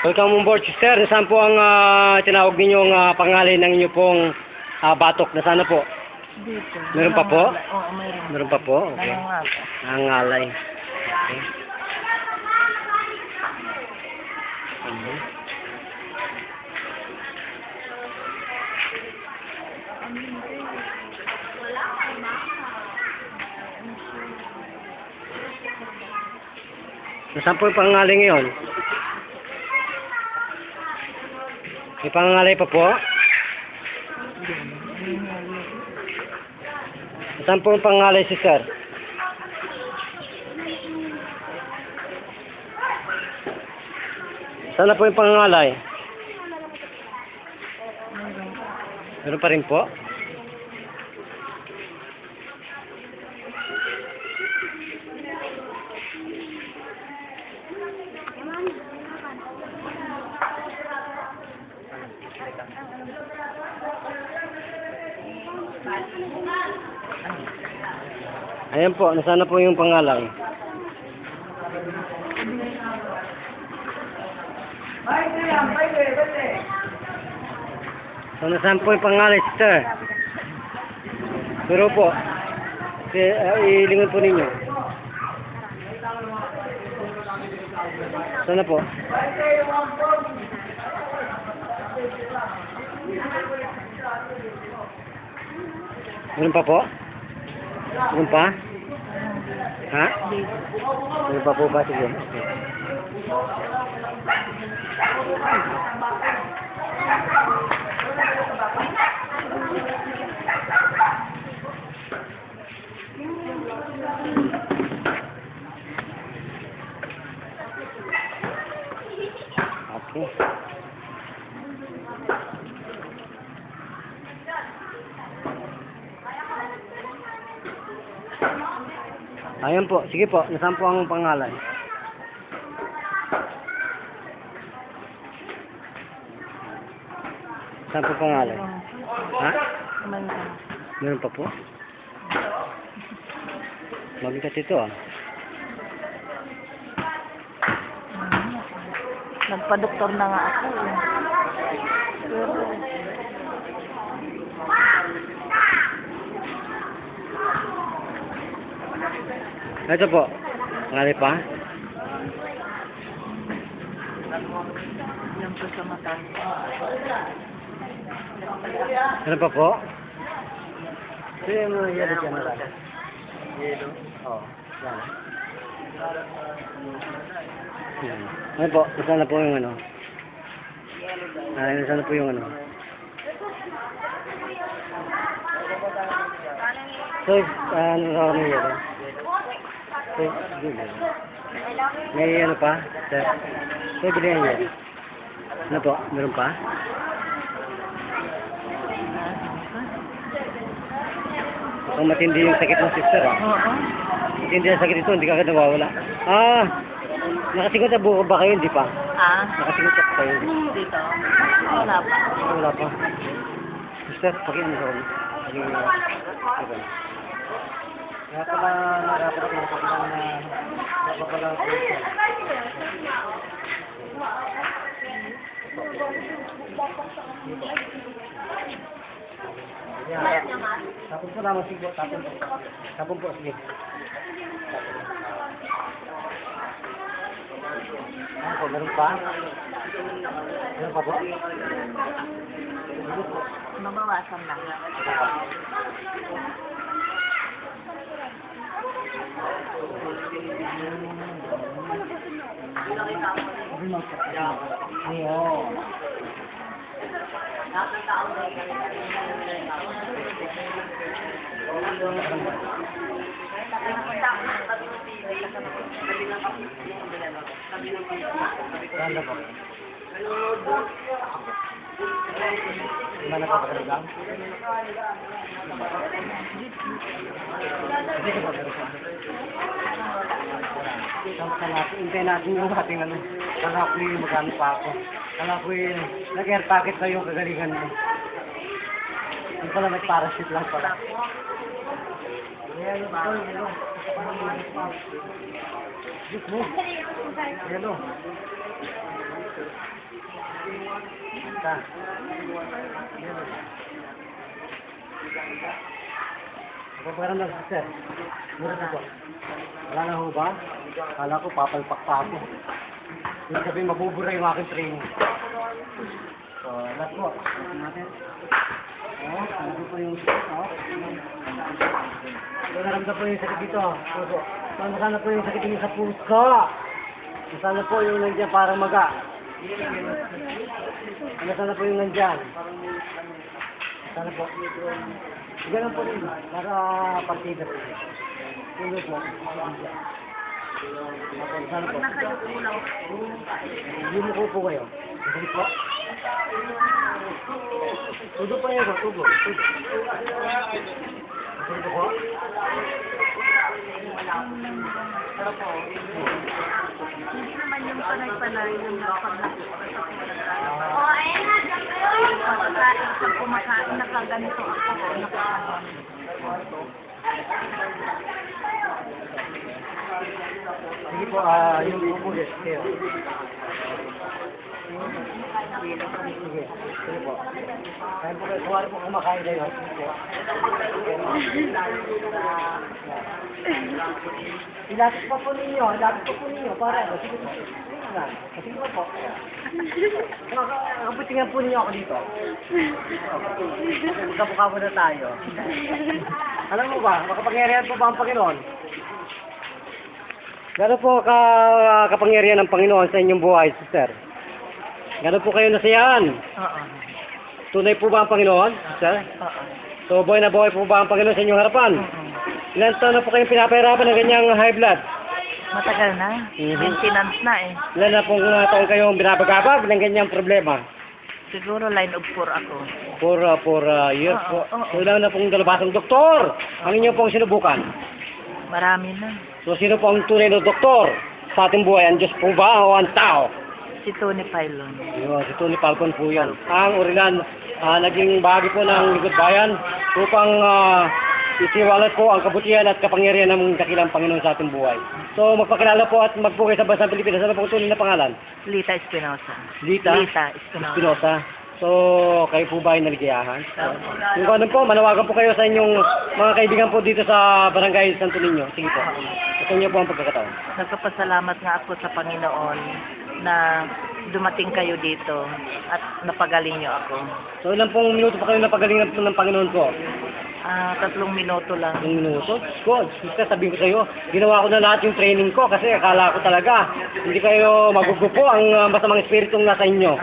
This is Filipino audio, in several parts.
Welcome on board, sister. Saan po ang tinawag ninyong pangalan ng inyo pong batok? Nasaan na po? Dito. Meron pa po? Oo, mayroon. Meron pa po? Okay. Nangangalay. Okay. Nasaan po yung pangangalay ngayon? May pangangalay pa po? Nasaan po yung pangangalay, sister? Saan na po yung pangangalay? Meron pa rin po? Ayan po, nasaan na po yung pangalan? So, nasaan po yung pangalan, sister? Pero po, ilingon po ninyo. Saan na po? Meron pa po? Meron pa? Ha? Meron pa po ba? Sige. Okay. Okay. Ayan po. Sige po. Nasaan po ang pangalan? Saan po pangalan? Ha? Meron pa po? Mabigat ito ah. Nagpa-doktor na nga ako. Ito po. Pangalan pa? Yan po sa mata. Ano pa po? Ito yung mga yellow dyan na lang. Yellow? Oo. Yan. Yan. Ano po? Nasaan na po yung ano? Nasaan na po yung ano? So, ano na ako ng yellow? So, yellow. May ano pa? So, bili yan yellow. Ano po? Meron pa? Kung matindi yung sakit ng sister, ah. Oo. Matindi yung sakit ito, hindi ka agad nawawala. Nakasingot na buko ba kayo? Hindi pa. Nakasingot pa kayo? Dito. Wala pa. Wala pa. Sister, pakiano sa kanya. Kaya pala narapat ako na napapala ako. Tapos po naman sige. Tapos po, sige. Ano po, meron pa? Meron pa po? Mabawasan lang. Mana ka pagkagang? Hintayin natin yung ating ano. Kala ko yung magkano pa ako. Kala ko yung nag-air packet na yung kagalingan mo. Yung pala nag-parachute lang pala. Yellow ba? Yellow. Yellow. Yellow. Basta. Paparam lang, sister. Mura na po. Wala na ho ba? Kala ko papalpak pa ako. Yung sabihin, mabubura yung aking training. So, lahat po. Lahat natin. Ano po yung sakit, So, naramdam po yung sakit dito. Puso. So, nasana po yung sakit niyo sa puso. Nasana po yung nandiyan parang maga. Nasana po yung nandiyan. Nasana po. Ganun po rin. Para partida po. Tulo po. Nasana po. Yumuko po kayo. Sige po. Tudo pa yun. Tudo. Tudo po. Hindi naman yung panay-panay yung paglakas. Pag kumakain na kaganito ako, Sige po, yung bumulis kayo. Sige, sige po. Kaya po kayo, kuwari po kumakain kayo. Sige po. Ilapit pa po ninyo, para. Sige po. Sige po po. Kaputingan po ninyo ako dito. Magkabuka po na tayo. Alam mo ba, makapangyarihan po ba ang Panginoon? Gano'n po kapangyarihan ng Panginoon sa inyong buhay, sister? Gano'n po kayo nasiyahan? Oo. Tunay po ba ang Panginoon, sister? Oo. So, buhay na buhay po ba ang Panginoon sa inyong harapan? Ilan taon na po kayong pinapahirapan ng ganyang high blood? Matagal na. Maintenance na eh. Ilan na pong taon kayong binabagabag ng ganyang problema? Siguro line of 4 ako. For years po. Oo. So, ilan na pong dalabasang doktor ang inyong pong sinubukan? Marami na. So, sino po ang tunay na doktor sa ating buhay? Ang Diyos po ba o ang tao? Si Tony Pylon. Yun, si Tony Falcon po yan. Ang original, naging bahagi po ng Likod Bayan upang isiwalat po ang kabutihan at kapangyarihan ng dakilang Panginoon sa ating buhay. So, magpakilala po at magpugay sa bansang Pilipinas. Ano pong tunay na pangalan? Lita Espinosa. Lita Espinosa. Espinosa. So, kayo po ba ay naligayahan? Kung ano po, manawagan po kayo sa inyong mga kaibigan po dito sa Barangay Santo Niño. Sige po. Ito niyo po ang pagkakataon. Nagpapasalamat nga ako sa Panginoon na dumating kayo dito at napagaling niyo ako. So, ilan pong minuto pa kayo napagaling ng Panginoon po? 3 minuto lang. 1 minuto? God, sister, sabihin ko sa iyo, ginawa ko na lahat yung training ko kasi akala ko talaga hindi kayo magugupo ang masamang espiritong nasa inyo.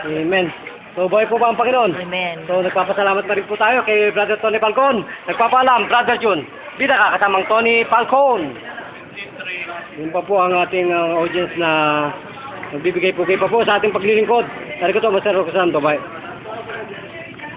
Amen. So, buhay po ba ang Panginoon? Amen. So, nagpapasalamat na rin po tayo kay Brother Tony Falcon. Nagpapaalam, Brother Jun. Bida ka, kasamang Tony Falcon. Yun pa po ang ating audience na nagbibigay po kayo pa po sa ating paglilingkod. Sabi ko to, Master Roxanne. Bye-bye.